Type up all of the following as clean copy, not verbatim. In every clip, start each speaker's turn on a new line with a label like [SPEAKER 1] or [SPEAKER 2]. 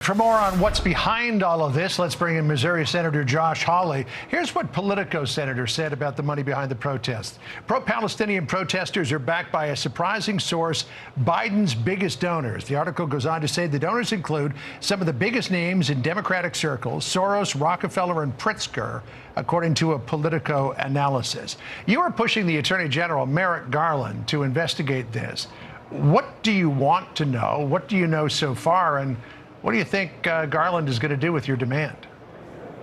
[SPEAKER 1] For more on what's behind all of this, let's bring in Missouri Senator Josh Hawley. Here's what Politico Senator said about the money behind the protests. Pro-Palestinian protesters are backed by a surprising source, Biden's biggest donors. The article goes on to say the donors include some of the biggest names in Democratic circles, Soros, Rockefeller, and Pritzker, according to a Politico analysis. You are pushing the Attorney General, Merrick Garland, to investigate this. What do you want to know? What do you know so far? And what do you think Garland is going to do with your demand?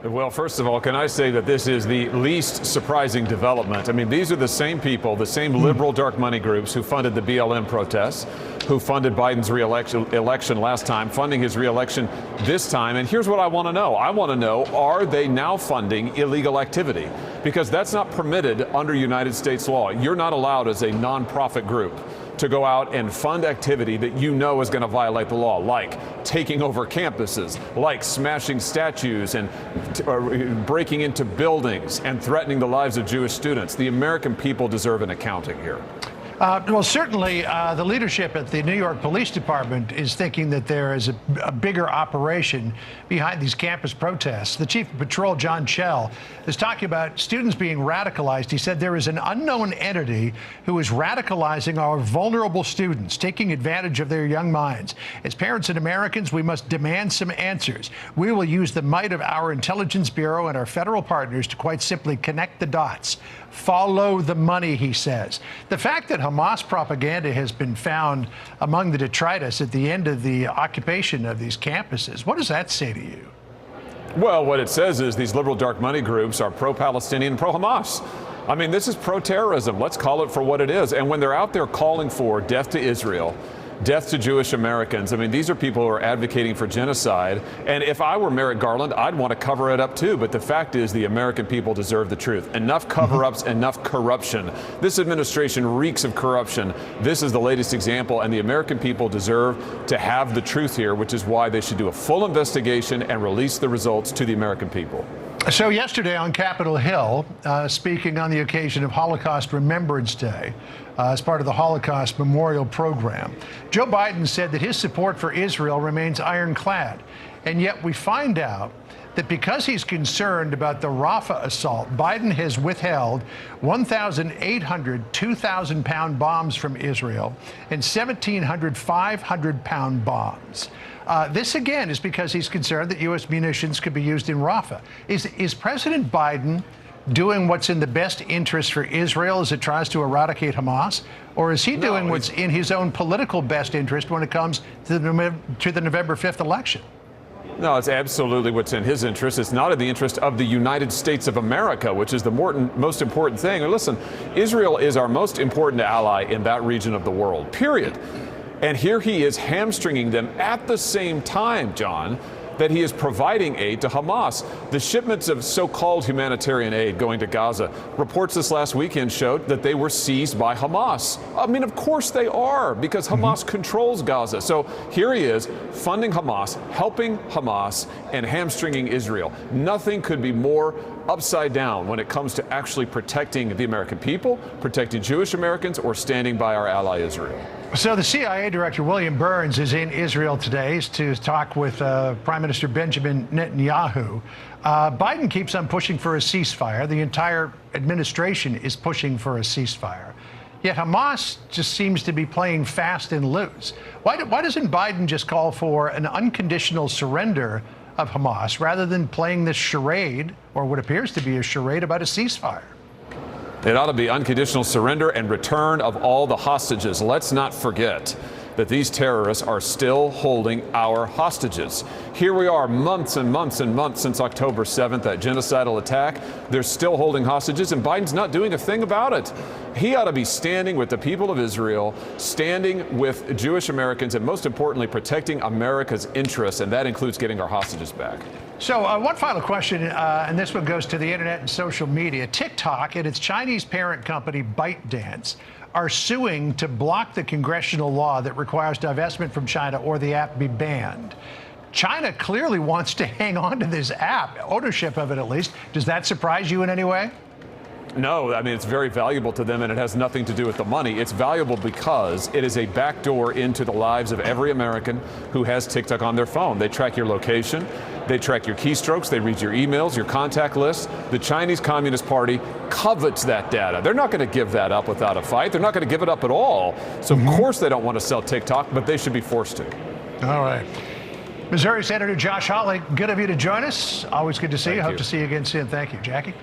[SPEAKER 2] Well, first of all, can I say that this is the least surprising development? I mean, these are the same people, the same liberal dark money groups who funded the BLM protests, who funded Biden's election last time, funding his reelection this time. And here's what I want to know. I want to know, are they now funding illegal activity? Because that's not permitted under United States law. You're not allowed as a nonprofit group to go out and fund activity that you know is going to violate the law, like taking over campuses, like smashing statues and breaking into buildings and threatening the lives of Jewish students. The American people deserve an accounting here.
[SPEAKER 1] Well, certainly the leadership at the New York Police Department is thinking that there is a bigger operation behind these campus protests. The Chief of Patrol, John Chell, is talking about students being radicalized. He said there is an unknown entity who is radicalizing our vulnerable students, taking advantage of their young minds. As parents and Americans, we must demand some answers. We will use the might of our Intelligence Bureau and our federal partners to quite simply connect the dots. Follow the money, he says. The fact that Hamas propaganda has been found among the detritus at the end of the occupation of these campuses, what does that say to you?
[SPEAKER 2] Well, what it says is these liberal dark money groups are pro-Palestinian and pro-Hamas. I mean, this is pro-terrorism. Let's call it for what it is. And when they're out there calling for death to Israel, death to Jewish Americans, I mean, these are people who are advocating for genocide. And if I were Merrick Garland, I'd want to cover it up too. But the fact is the American people deserve the truth. Enough cover-ups, enough corruption. This administration reeks of corruption. This is the latest example, and the American people deserve to have the truth here, which is why they should do a full investigation and release the results to the American people.
[SPEAKER 1] So yesterday on Capitol Hill, speaking on the occasion of Holocaust Remembrance Day, as part of the Holocaust Memorial Program, Joe Biden said that his support for Israel remains ironclad. And yet we find out that because he's concerned about the Rafah assault, Biden has withheld 1,800 2,000-pound bombs from Israel and 1,700 500-pound bombs. This, again, is because he's concerned that U.S. munitions could be used in Rafah. Is President Biden doing what's in the best interest for Israel as it tries to eradicate Hamas? Or is he doing what's in his own political best interest when it comes to the November 5th election?
[SPEAKER 2] No, it's absolutely what's in his interest. It's not in the interest of the United States of America, which is the most important thing. And listen, Israel is our most important ally in that region of the world, period. And here he is hamstringing them at the same time, John, that he is providing aid to Hamas. The shipments of so-called humanitarian aid going to Gaza, reports this last weekend showed that they were seized by Hamas. I mean, of course they are, because Hamas controls Gaza. So here he is funding Hamas, helping Hamas, and hamstringing Israel. Nothing could be more upside down when it comes to actually protecting the American people, protecting Jewish Americans, or standing by our ally Israel.
[SPEAKER 1] So the CIA Director William Burns is in Israel today to talk with Prime Minister Benjamin Netanyahu. Biden keeps on pushing for a ceasefire. The entire administration is pushing for a ceasefire. Yet Hamas just seems to be playing fast and loose. Why doesn't Biden just call for an unconditional surrender of Hamas rather than playing this charade, or what appears to be a charade, about a ceasefire?
[SPEAKER 2] It ought to be unconditional surrender and return of all the hostages. Let's not forget that these terrorists are still holding our hostages. Here we are, months and months and months since October 7th, that genocidal attack. They're still holding hostages, and Biden's not doing a thing about it. He ought to be standing with the people of Israel, standing with Jewish Americans, and most importantly, protecting America's interests, and that includes getting our hostages back.
[SPEAKER 1] So one final question, and this one goes to the internet and social media. TikTok and its Chinese parent company ByteDance are suing to block the congressional law that requires divestment from China or the app be banned. China clearly wants to hang on to this app, ownership of it at least. Does that surprise you in any way?
[SPEAKER 2] No, I mean, it's very valuable to them, and it has nothing to do with the money. It's valuable because it is a backdoor into the lives of every American who has TikTok on their phone. They track your location, they track your keystrokes, they read your emails, your contact lists. The Chinese Communist Party covets that data. They're not going to give that up without a fight. They're not going to give it up at all. So, of course, they don't want to sell TikTok, but they should be forced to. All
[SPEAKER 1] right. Missouri Senator Josh Hawley, good of you to join us. Always good to see you. Hope to see you again soon. Thank you, Jackie.